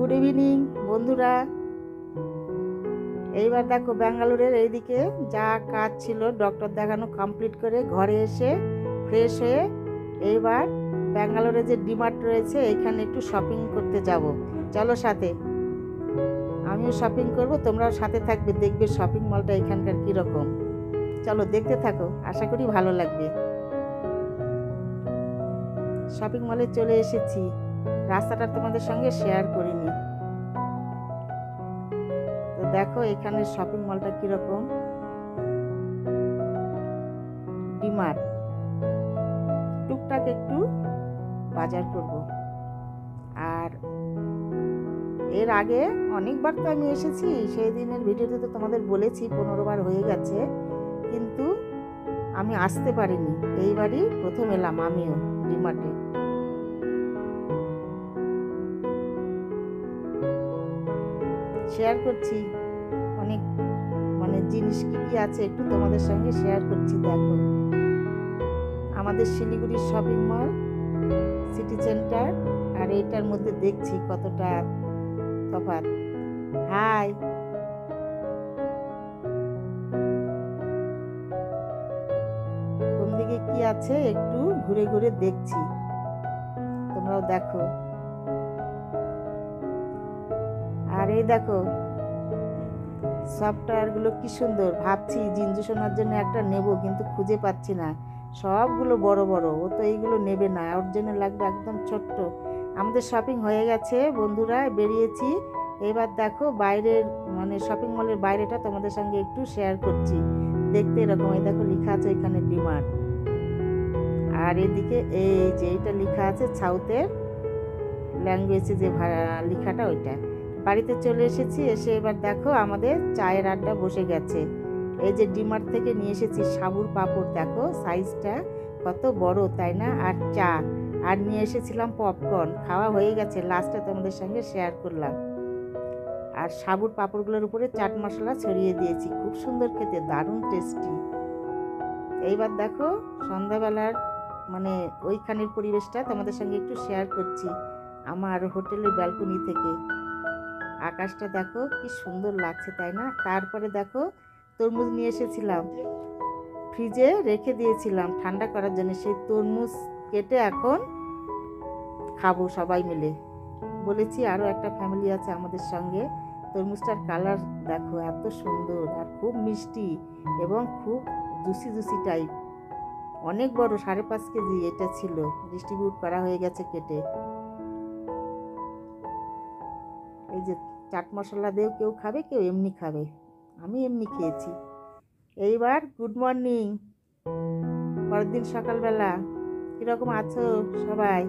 Good evening বন্ধুরা। এইবার দেখো ব্যাঙ্গালোরের এইদিকে যা কাজ ছিল ডক্টর দেখানো কমপ্লিট করে ঘরে এসে ফ্রেশ হয়ে এইবার ব্যাঙ্গালোরে যে ডিমার্ট রয়েছে এখানে একটু শপিং করতে যাব। চলো সাথে, আমিও শপিং করব, তোমরাও সাথে থাকবে, দেখবে শপিং মলটা এখানকার কীরকম। চলো দেখতে থাকো, আশা করি ভালো লাগবে। শপিং মলে চলে এসেছি, রাস্তাটা তোমাদের সঙ্গে শেয়ার করিনি। তো দেখো এখানে শপিং মলটা কিরকম, ডিমার্ট। টুকটাক একটু বাজার করব। আর এর আগে অনেকবার তো আমি এসেছি, সেই দিনের ভিডিওতে তো তোমাদের বলেছি 15 বার হয়ে গেছে, কিন্তু আমি আসতে পারিনি। এইবারই প্রথম এলাম আমিও ডিমার্টে। শেয়ার করছি অনেক জিনিস কি আছে একটু তোমাদের সঙ্গে শেয়ার করছি। দেখো আমাদের শিলিগুড়ির শপিং মল সিটি সেন্টার আর এইটার মধ্যে দেখছি কতটা তফাৎ। হাই, কোন দিকে কি আছে একটু ঘুরে ঘুরে দেখছি, তোমরাও দেখো। আর এই দেখো সফটওয়্যারগুলো কি সুন্দর, ভাবছি জিঞ্জু সোনার জন্য একটা নেব, কিন্তু খুঁজে পাচ্ছি না। সবগুলো বড় বড়, ও তো এইগুলো নেবে না, ওর জন্য লাগবে একদম ছোট্ট। আমাদের শপিং হয়ে গেছে বন্ধুরা, বেরিয়েছি। এবার দেখো বাইরের শপিং মলের বাইরেটা তোমাদের সঙ্গে একটু শেয়ার করছি। দেখতে এরকম, এই দেখো লেখা আছে এখানে ডিমার্ট, আর এদিকে এই যে এটা লেখা আছে সাউথের ল্যাঙ্গুয়েজে যে লেখাটা ওইটা। বাড়িতে চলে এসেছি, এসে এবার দেখো আমাদের চায়ের আড্ডা বসে গেছে। এই যে ডিমার্ট থেকে নিয়ে এসেছি সাবুর পাঁপড়, দেখো সাইজটা কত বড়, তাই না? আর চা, আর নিয়ে এসেছিলাম পপকর্ন। খাওয়া হয়ে গেছে, লাস্টে তোমাদের সঙ্গে শেয়ার করলাম। আর সাবুর পাঁপড়গুলোর উপরে চাট মশলা ছড়িয়ে দিয়েছি, খুব সুন্দর খেতে, দারুণ টেস্টি। এইবার দেখো সন্ধ্যাবেলার ওইখানের পরিবেশটা তোমাদের সঙ্গে একটু শেয়ার করছি আমার হোটেলের ব্যালকনি থেকে। আকাশটা দেখো কি সুন্দর লাগছে, তাই না? তারপরে দেখো তরমুজ নিয়ে এসেছিলাম, ফ্রিজে রেখে দিয়েছিলাম ঠান্ডা করার জন্য। সেই তরমুজ কেটে এখন খাবো সবাই মিলে। বলেছি আরও একটা ফ্যামিলি আছে আমাদের সঙ্গে। তরমুজটার কালার দেখো এত সুন্দর, আর খুব মিষ্টি এবং খুব জুসি জুসি টাইপ। অনেক বড়, 5.5 কেজি এটা ছিল, ডিস্ট্রিবিউট করা হয়ে গেছে কেটে। এই যে চাট মশলা দিয়েও কেউ খাবে, কেউ এমনি খাবে, আমি এমনি খেয়েছি। এইবার গুড মর্নিং, পরের দিন সকালবেলা। কীরকম আছো সবাই?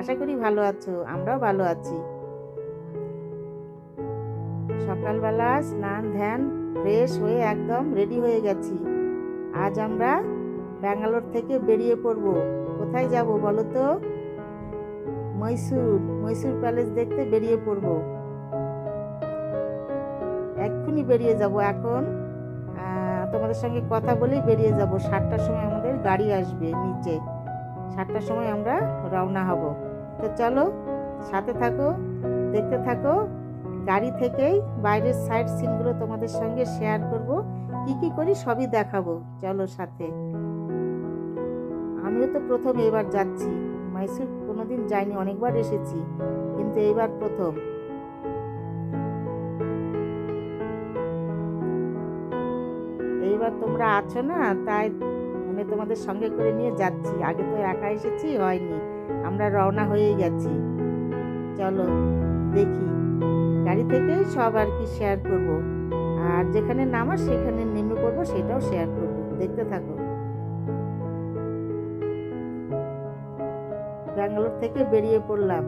আশা করি ভালো আছো, আমরাও ভালো আছি। সকালবেলা স্নান ধ্যান ফ্রেশ হয়ে একদম রেডি হয়ে গেছি। আজ আমরা ব্যাঙ্গালোর থেকে বেরিয়ে পড়ব। কোথায় যাব বলো তো? মহীশূর প্যালেস দেখতে বেরিয়ে পড়ব। এক্ষুনি বেরিয়ে যাব, এখন তোমাদের সঙ্গে কথা বলেই বেরিয়ে যাব। 7টার সময় আমাদের গাড়ি আসবে নিচে, 7টার সময় আমরা রওনা হব। তো চলো সাথে থাকো, দেখতে থাকো। গাড়ি থেকেই বাইরের সাইড সিনগুলো তোমাদের সঙ্গে শেয়ার করব, কি করি সবই দেখাবো। চলো সাথে। আমিও তো প্রথম এবার যাচ্ছি মহীশূর, কোনোদিন যাইনি, অনেকবার এসেছি, কিন্তু এইবার প্রথম। এইবার তোমরা আছো না, তাই তোমাদের সঙ্গে করে নিয়ে যাচ্ছি। আগে তো একা এসেছি, হয়নি, আমরা রওনা হয়েই গেছি। চলো দেখি, গাড়ি থেকে সব আর কি শেয়ার করব, আর যেখানে নামা সেখানে নেমে পড়বো, সেটাও শেয়ার করব। দেখতে থাকো। ব্যাঙ্গালোর থেকে বেরিয়ে পড়লাম।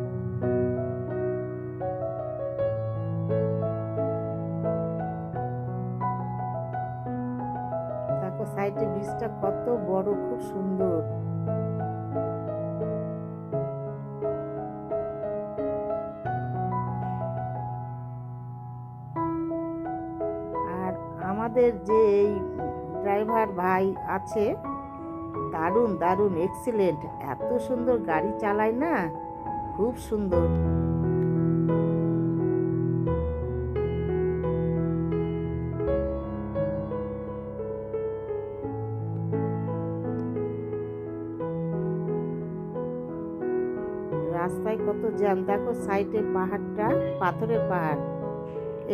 দেখো সাইডে ব্রিজটা কত বড়, খুব সুন্দর। আর আমাদের যে এই ড্রাইভার ভাই আছে, দারুণ দারুণ এক্সিলেন্ট, এত সুন্দর গাড়ি চালায় না, খুব সুন্দর। রাস্তায় কত জ্যাম, দেখো সাইডে পাহাড়টা, পাথরের পাহাড়।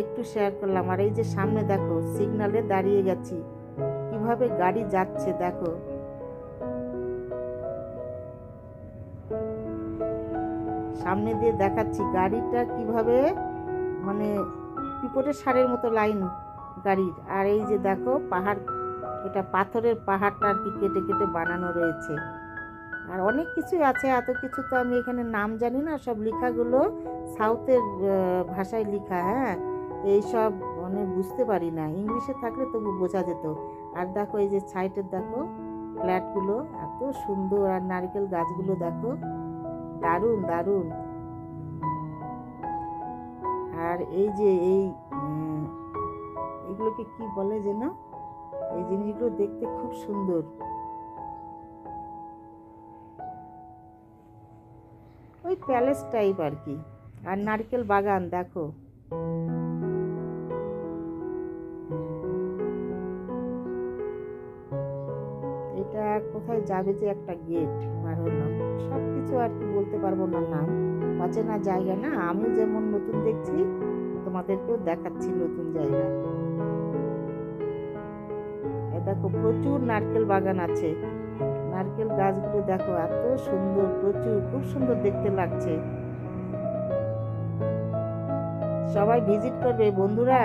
একটু শেয়ার করলাম। আর এই যে সামনে দেখো সিগনালে দাঁড়িয়ে গেছি, কিভাবে গাড়ি যাচ্ছে দেখো। সামনে দিয়ে দেখাচ্ছি গাড়িটা কিভাবে, মানে পিপটের সারের মতো লাইন গাড়ির। আর এই যে দেখো পাহাড়, এটা পাথরের পাহাড়টা আর কি কেটে কেটে বানানো রয়েছে। আর অনেক কিছুই আছে, এত কিছু তো আমি এখানে নাম জানি না। সব লেখাগুলো সাউথের ভাষায় লেখা। হ্যাঁ, এইসব মানে বুঝতে পারি না, ইংলিশে থাকলে তবু বোঝা যেত। আর দেখো এই যে সাইডের দেখো ফ্ল্যাটগুলো এত সুন্দর, আর নারকেল গাছগুলো দেখো, দারুণ দারুণ। আর এই যে এইগুলোকে কি বলে যেন, এই জিনিসগুলো দেখতে খুব সুন্দর। ওই প্যালেস টাইপ আর কি। আর নারকেল বাগান দেখো। এটা কোথায় যাবে যে একটা গেট বার হলাম, সব কিছু আর কি বলতে পারবো না নাম, অচেনা জায়গা না। আমি যেমন নতুন দেখছি, তোমাদেরকেও দেখাচ্ছি নতুন জায়গা। দেখো প্রচুর নারকেল বাগান আছে, নারকেল গাছগুলো দেখো এত সুন্দর, প্রচুর, খুব সুন্দর দেখতে লাগছে। সবাই ভিজিট করবে বন্ধুরা।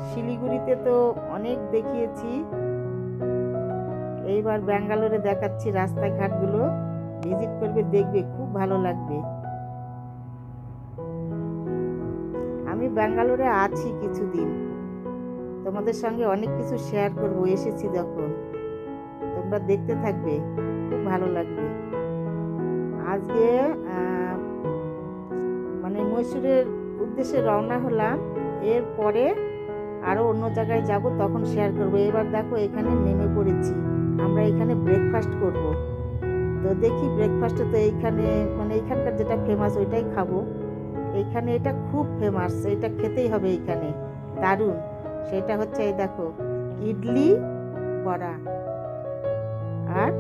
শিলিগুড়িতে তো অনেক দেখিয়েছি, এইবার ব্যাঙ্গালোরে দেখাচ্ছি রাস্তাঘাটগুলো। ভিজিট করবে, দেখবে খুব ভালো লাগবে। আমি ব্যাঙ্গালোরে আছি কিছুদিন, তোমাদের সঙ্গে অনেক কিছু শেয়ার করব এসেছি যখন, তোমরা দেখতে থাকবে, খুব ভালো লাগবে। আজকে মানে মহীশূরের উদ্দেশ্যে রওনা হলাম, এরপরে আরও অন্য জায়গায় যাব, তখন শেয়ার করব। এবার দেখো এখানে নেমে পড়েছি, আমরা এখানে ব্রেকফাস্ট করব। তো দেখি ব্রেকফাস্টে তো এইখানে মানে এইখানকার যেটা ফেমাস ওইটাই খাবো। এইখানে এটা খুব ফেমাস, এটা খেতেই হবে এইখানে, দারুণ। সেটা হচ্ছে এই দেখো ইডলি, বড়া আর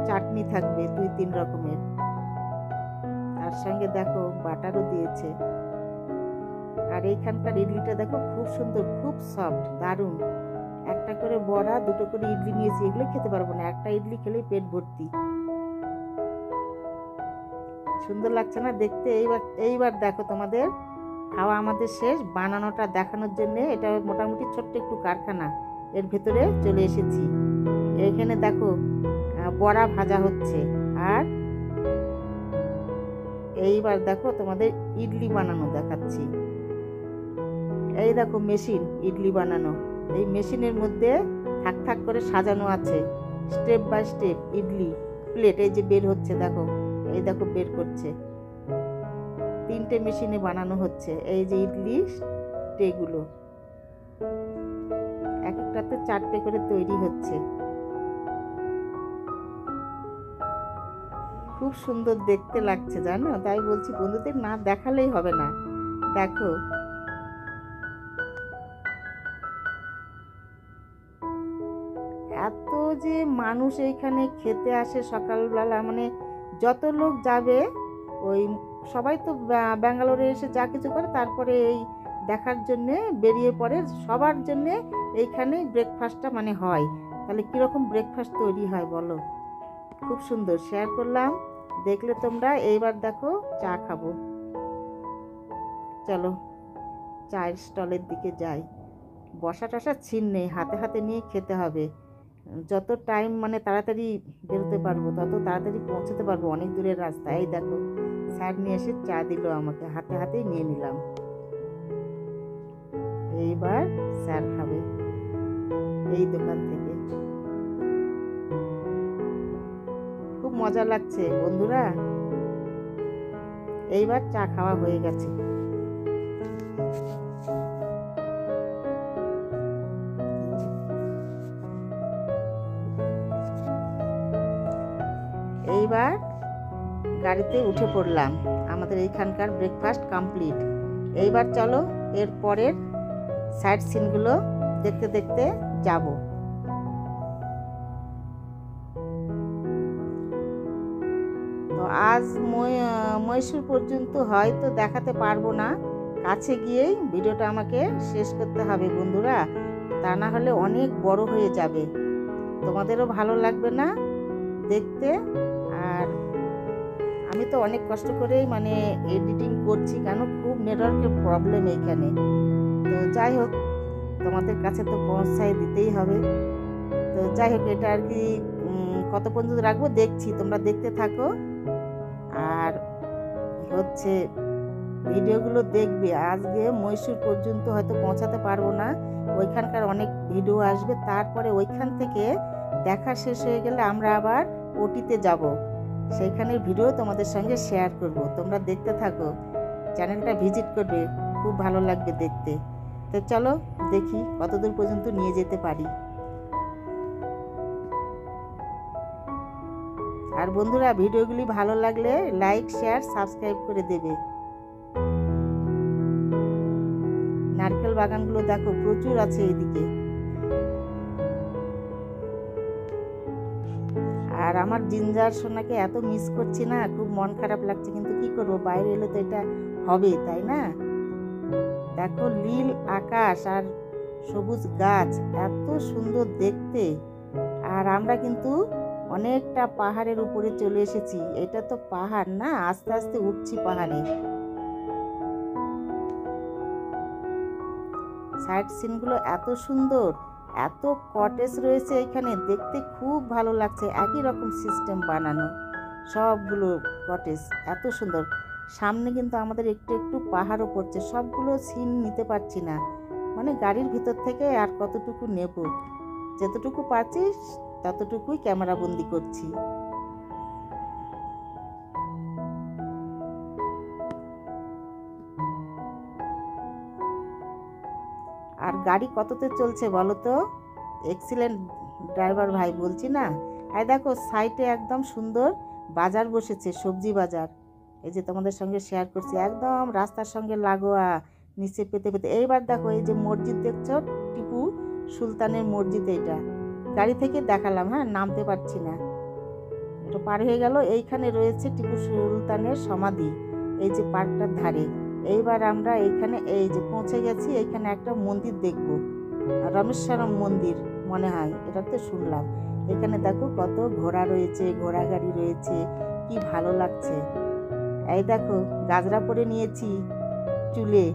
চাটনি থাকবে 2-3 রকমের, তার সঙ্গে দেখো বাটারও দিয়েছে। আর এইখানকার ইডলিটা দেখো খুব সুন্দর, খুব সফট, দারুণ। একটা করে বড়া, 2টো করে ইডলি নিয়েছি, এগুলো খেতে পারবো না, একটা ইডলি খেলেই পেট ভর্তি। সুন্দর লাগছে না দেখতে? এইবার দেখো তোমাদের খাওয়া আমাদের শেষ, বানানোটা দেখানোর জন্য। এটা মোটামুটি ছোট্ট একটু কারখানা, এর ভেতরে চলে এসেছি। এইখানে দেখো বড়া ভাজা হচ্ছে। আর এইবার দেখো তোমাদের ইডলি বানানো দেখাচ্ছি। এই দেখো মেশিন ইডলি বানানো, এই মেশিনের মধ্যে থাক থাক করে সাজানো আছে, step by step idli plate. এই যে বের হচ্ছে দেখো, এই দেখো বের করছে, 3টে মেশিনে বানানো হচ্ছে। এই যে ইডলি ট্রেগুলো, এক একটাতে 4টে করে তৈরি হচ্ছে। খুব সুন্দর দেখতে লাগছে জানো, তাই বলছি বন্ধুদের না দেখালেই হবে না। দেখো এত যে মানুষ এইখানে খেতে আসে সকালবেলা, মানে যত লোক যাবে ওই সবাই তো ব্যাঙ্গালোরে এসে যা কিছু করে, তারপরে এই দেখার জন্যে বেরিয়ে পড়ে। সবার জন্যে এইখানে ব্রেকফাস্টটা মানে হয়। তাহলে কীরকম ব্রেকফাস্ট তৈরি হয় বলো, খুব সুন্দর। শেয়ার করলাম, দেখলে তোমরা। এইবার দেখো চা খাবো, চলো চায়ের স্টলের দিকে যাই। বসা টসা ছিন নেই, হাতে হাতে নিয়ে খেতে হবে। যত টাইম মানে তাড়াতাড়ি বেরোতে পারবো, তত তাড়াতাড়ি পৌঁছতে পারবো অনেক দূরের রাস্তা। এই দেখো স্যার নিয়ে এসে চা দিল আমাকে, হাতে হাতেই নিয়ে নিলাম। এইবার স্যার খাবে এই দোকান থেকে। খুব মজা লাগছে বন্ধুরা। এইবার চা খাওয়া হয়ে গেছে। এইবার গাড়িতে উঠে পড়লাম, আমাদের এইখানকার ব্রেকফাস্ট কমপ্লিট। এইবার চলো এর পরের সাইড সিনগুলো দেখতে দেখতে যাব। তো আজ মহীশূর পর্যন্ত হয়তো দেখাতে পারবো না, কাছে গিয়েই ভিডিওটা আমাকে শেষ করতে হবে বন্ধুরা, তা না হলে অনেক বড় হয়ে যাবে, তোমাদেরও ভালো লাগবে না দেখতে। আর আমি তো অনেক কষ্ট করেই মানে এডিটিং করছি, কেন খুব নেটওয়ার্কের প্রবলেম এইখানে। তো যাই হোক, তোমাদের কাছে তো পৌঁছাই দিতেই হবে। তো যাই হোক, এটা আর কি কত পর্যন্ত রাখবো দেখছি, তোমরা দেখতে থাকো। আর হচ্ছে ভিডিওগুলো দেখবে। আজকে মহীশূর পর্যন্ত হয়তো পৌঁছাতে পারবো না, ওইখানকার অনেক ভিডিও আসবে, তারপরে ওইখান থেকে দেখা শেষ হয়ে গেলে আমরা আবার ওটিতে যাব, সেইখানের ভিডিও তোমাদের সঙ্গে শেয়ার করব। তোমরা দেখতে থাকো, চ্যানেলটা ভিজিট করবে, খুব ভালো লাগবে দেখতে। তো চলো দেখি কতদূর পর্যন্ত নিয়ে যেতে পারি। আর বন্ধুরা, ভিডিওগুলি ভালো লাগলে লাইক, শেয়ার, সাবস্ক্রাইব করে দেবে। নারকেল বাগানগুলো দেখো প্রচুর আছে এদিকে। আর আমার জিঞ্জার সোনাকে এত মিস করছি না, খুব মন খারাপ লাগছে, কিন্তু কি করবো, বাইরে এলে তো এটা হবে, তাই না? দেখো নীল আকাশ আর সবুজ গাছ, এত সুন্দর দেখতে। আর আমরা কিন্তু অনেকটা পাহাড়ের উপরে চলে এসেছি, এটা তো পাহাড় না, আস্তে আস্তে উঠছি পাহাড়ে। সাইড সিনগুলো এত সুন্দর, এত কটেজ রয়েছে এখানে, দেখতে খুব ভালো লাগছে, একই রকম সিস্টেম বানানো সবগুলো কটেজ, এত সুন্দর। সামনে কিন্তু আমাদের একটু একটু পাহাড়ও পড়ছে, সবগুলো সিন নিতে পারছি না, মানে গাড়ির ভিতর থেকে আর কতটুকু নেব, যতটুকু পারছি ততটুকুই ক্যামেরা বন্দি করছি। আর গাড়ি কততে চলছে বলো তো, এক্সিলেন্ট ড্রাইভার ভাই বলছি না। আর দেখো সাইডে একদম সুন্দর বাজার বসেছে, সবজি বাজার, এই যে তোমাদের সঙ্গে শেয়ার করছি, একদম রাস্তার সঙ্গে লাগোয়া, নিচে পেতে পেতে। এইবার দেখো এই যে মসজিদ দেখছো, টিপু সুলতানের মসজিদ, এইটা গাড়ি থেকে দেখালাম, হ্যাঁ নামতে পারছি না, এটা পার হয়ে গেল। এইখানে রয়েছে টিপু সুলতানের সমাধি, এই যে পার্কটার ধারে। এইবার আমরা এইখানে এই যে পৌঁছে গেছি, এইখানে একটা মন্দির দেখব, রামেশ্বরম মন্দির মনে হয়, এটা তো শুনলাম। এখানে দেখো কত ঘোড়া রয়েছে, ঘোড়া গাড়ি রয়েছে, কি ভালো লাগছে। এই দেখো গাজরা পরে নিয়েছি চুলে,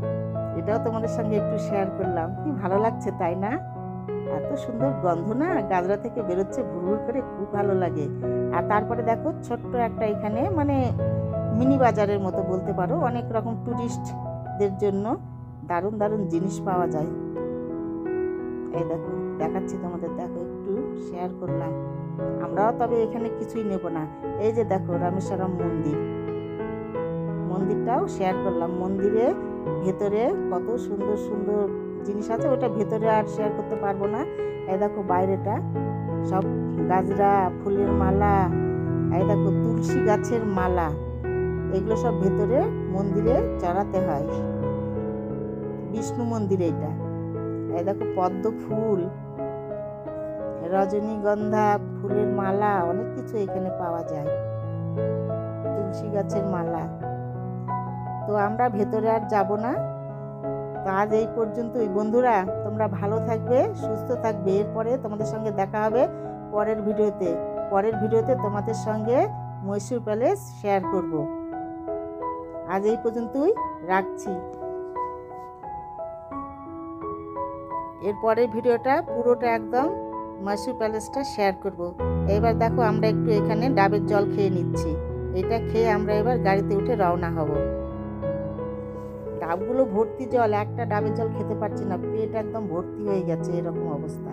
এটাও তোমাদের সঙ্গে একটু শেয়ার করলাম, কি ভালো লাগছে তাই না? এত সুন্দর গন্ধ না গাজরা থেকে বেরোচ্ছে ভুরভুর করে, খুব ভালো লাগে। আর তারপরে দেখো ছোট্ট একটা এখানে মানে মিনি বাজারের মতো বলতে পারো, অনেক রকম টুরিস্টদের জন্য দারুণ দারুণ জিনিস পাওয়া যায়। এই দেখো দেখাচ্ছি তোমাদের, দেখো একটু শেয়ার করলাম। আমরাও তবে এখানে কিছুই নেব না। এই যে দেখো রামেশ্বরম মন্দির, মন্দিরটাও শেয়ার করলাম। মন্দিরে ভেতরে কত সুন্দর সুন্দর জিনিস আছে, ওটা ভেতরে আর শেয়ার করতে পারবো না। এই দেখো বাইরেটা সব গাজরা ফুলের মালা, এই দেখো তুলসী গাছের মালা, এগুলো সব ভেতরে মন্দিরে চড়াতে হয়, বিষ্ণু মন্দিরে এটা। এই দেখো পদ্ম ফুল, রজনীগন্ধা ফুলের মালা, অনেক কিছু এখানে পাওয়া যায়, তুলসী গাছের মালা। তো আমরা ভেতরে আর যাব না। তো আজ এই পর্যন্তই বন্ধুরা, তোমরা ভালো থাকবে, সুস্থ থাকবে। এরপরে তোমাদের সঙ্গে দেখা হবে পরের ভিডিওতে। পরের ভিডিওতে তোমাদের সঙ্গে মহীশূর প্যালেস শেয়ার করব। আজ এই পর্যন্তই রাখছি। এরপরের ভিডিওটা পুরোটা একদম মহীশূর প্যালেসটা শেয়ার করব। এবার দেখো আমরা একটু এখানে ডাবের জল খেয়ে নিচ্ছি, এটা খেয়ে আমরা এবার গাড়িতে উঠে রওনা হব। ডাবগুলো ভর্তি জল, একটা ডাবের জল খেতে পারছি না, পেট একদম ভর্তি হয়ে গেছে, এরকম অবস্থা।